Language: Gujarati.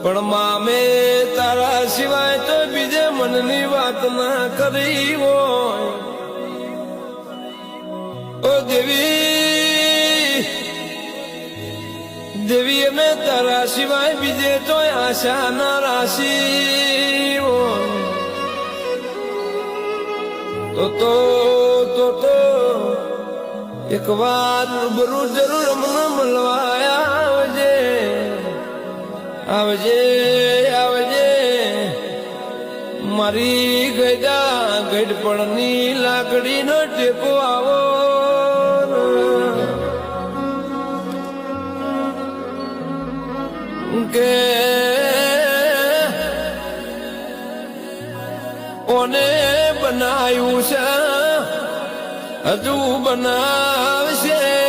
પણ મામે તારા સિવાય તો બીજે મનની વાત ના કરી હોય. ઓ દેવી દેવી અમે તારા સિવાય બીજે તો આશા ના રાશી હોય. તો એક વાર રૂબરૂ જરૂર મને મળવા આવજે આવજે આવજે મારી ગયડા ગઢપણની લાકડીનો ટેકો આવો કે કોને બનાવ્યું છે હજુ બનાવશે